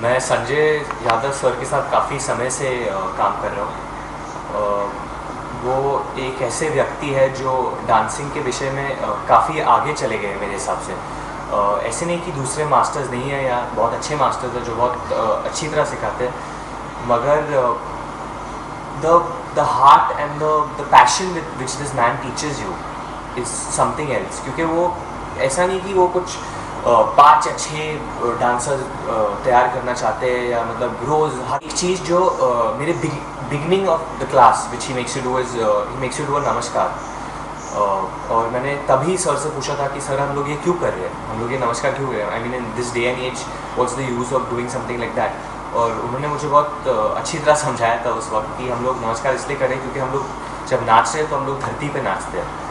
मैं संजय यादव सर के साथ काफ़ी समय से काम कर रहा हूँ। वो एक ऐसे व्यक्ति है जो डांसिंग के विषय में काफ़ी आगे चले गए मेरे हिसाब से। ऐसे नहीं कि दूसरे मास्टर्स नहीं हैं या बहुत अच्छे मास्टर्स हैं जो बहुत अच्छी तरह सिखाते हैं, मगर the heart and the passion with which this man teaches you is something else. क्योंकि वो ऐसा नहीं कि वो कुछ 5 या 6 डांसर तैयार करना चाहते हैं या मतलब रोज़ हर एक चीज़ जो मेरे beginning of the class which he makes you do is he makes you do a नमस्कार। और मैंने तभी सर से पूछा था कि सर हम लोग ये क्यों कर रहे हैं, हम लोग ये नमस्कार क्यों कर रहे हैं, I mean in this day and age what's the use of doing something like that. और उन्होंने मुझे बहुत अच्छी तरह समझाया था उस वक्त कि हम लोग नमस्कार इसलिए करें क्योंकि हम लोग जब नाच रहे हैं तो हम लोग धरती पे नाचते हैं।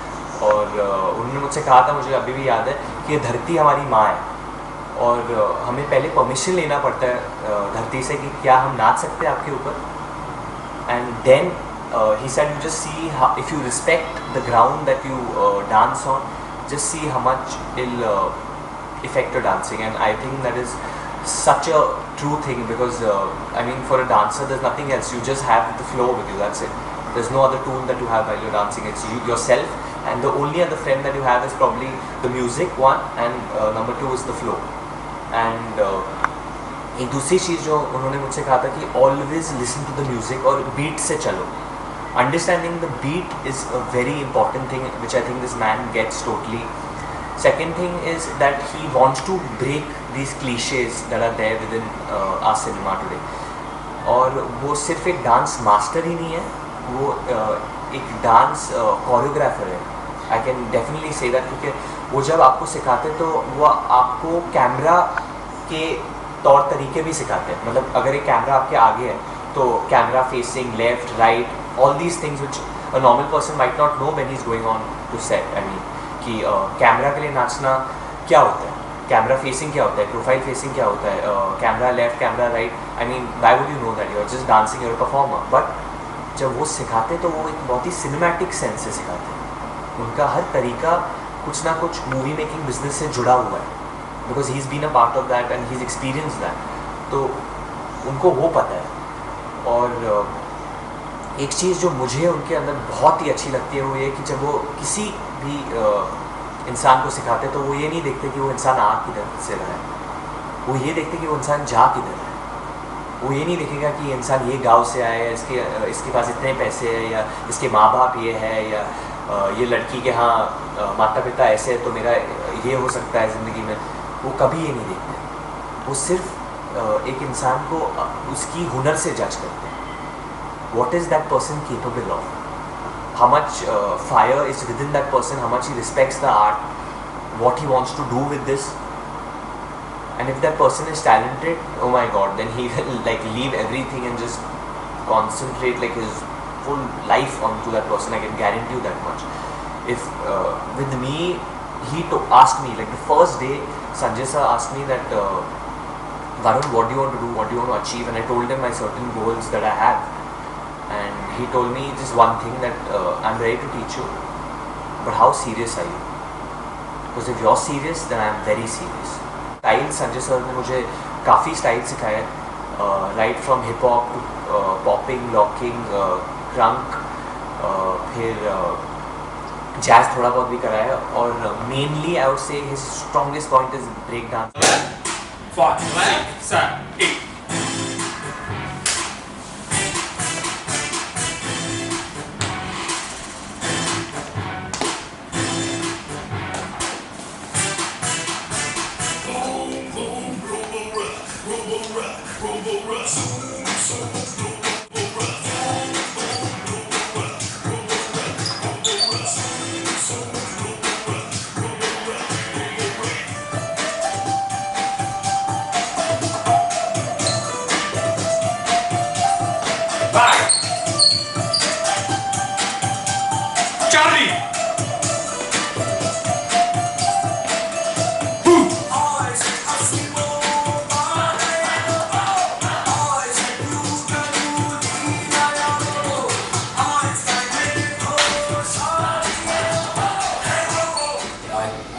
और उन्होंने मुझसे कहा था, मुझे अभी भी याद है, कि ये धरती हमारी माँ है और हमें पहले परमिशन लेना पड़ता है धरती से कि क्या हम नाच सकते हैं आपके ऊपर। And then he said you just see how, if you respect the ground that you dance on, just see how much it'll affect your dancing. And I think that is such a true thing because I mean for a dancer there's nothing else, you just have the flow with you, that's it. There's no other tool that you have while you're dancing, it's you, yourself, and the only other friend that you have is probably the music, one, and number 2 is the flow. And एक दूसरी चीज़ जो उन्होंने मुझसे कहा था कि always listen to the music और beat से चलो। Understanding the beat is a very important thing which I think this man gets totally. Second thing is that he wants to break these cliches that are there within our cinema today. और वो सिर्फ एक dance master ही नहीं है, वो एक dance choreographer है। I can definitely say that क्योंकि वो जब आपको सिखाते तो वो आपको कैमरा के तौर तरीके भी सिखाते हैं। मतलब अगर एक कैमरा आपके आगे है तो camera facing left right, all these things which a normal person might not know when he's going on to set. I mean कि कैमरा के लिए नाचना क्या होता है, कैमरा फेसिंग क्या होता है, प्रोफाइल फेसिंग क्या होता है, camera left camera right. I mean why would you know that, you are just dancing, you are a performer. But जब वो सिखाते तो वो एक बहुत ही सिनेमैटिक सेंस से सिखाते हैं। उनका हर तरीका कुछ ना कुछ मूवी मेकिंग बिजनेस से जुड़ा हुआ है because he is been a part of that and he is experience that, तो उनको वो पता है। और एक चीज़ जो मुझे उनके अंदर बहुत ही अच्छी लगती है वो ये कि जब वो किसी भी इंसान को सिखाते तो वो ये नहीं देखते कि वो इंसान आ किधर से रहा है, वो ये देखते कि वो इंसान जा किधर है। वो ये नहीं देखेगा कि ये इंसान ये गांव से आया है, इसके पास इतने पैसे हैं, या इसके माँ बाप ये है, या ये लड़की के यहाँ माता पिता ऐसे है तो मेरा ये हो सकता है ज़िंदगी में। वो कभी ये नहीं देखते, वो सिर्फ एक इंसान को उसकी हुनर से जज करते हैं। What is that person capable of? How much fire is within that person? How much he respects the art? What he wants to do with this? And if that person is talented, oh my God, then he will like leave everything and just concentrate like his full life onto that person. I can guarantee you that much. If with me, he asked me like the first day, Sanjay sir asked me that Varun, what do you want to do? What do you want to achieve? And I told him my certain goals that I have. And he told me just one thing that I'm ready to teach you, but how serious are you? Because if you're serious, then I'm very serious. Style Sanjay sir ने मुझे काफ़ी style सिखाया है, right from hip hop to popping, locking, crunk, फिर jazz थोड़ा बहुत भी कराया। और mainly I would say his strongest point is break dance. 5 left, 7, 8. Charlie!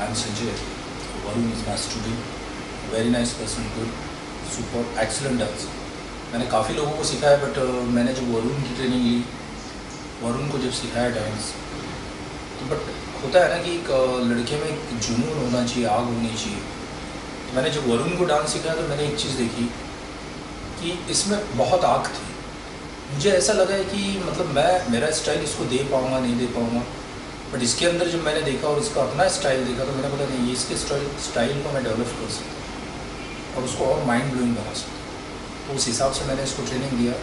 I'm Sanjay. Varun is my student. Very nice person, good. Super excellent dance. मैंने काफ़ी लोगों को सिखाया, बट मैंने जब वरुण की ट्रेनिंग ली, वरुण को जब सिखाया डांस, तो बट होता है ना कि एक लड़के में एक जुनून होना चाहिए, आग होनी चाहिए। तो मैंने जब वरुण को डांस सिखाया तो मैंने एक चीज़ देखी कि इसमें बहुत आग थी। मुझे ऐसा लगा है कि मतलब मैं मेरा स्टाइल इसको दे पाऊँगा नहीं दे पाऊँगा, बट इसके अंदर जब मैंने देखा और इसका अपना स्टाइल देखा तो मैंने बोला नहीं, ये इसके स्टाइल को मैं डेवलप कर सकता हूँ और उसको और माइंड ब्लोइंग बना सकता हूँ। तो उस हिसाब से मैंने इसको ट्रेनिंग दिया।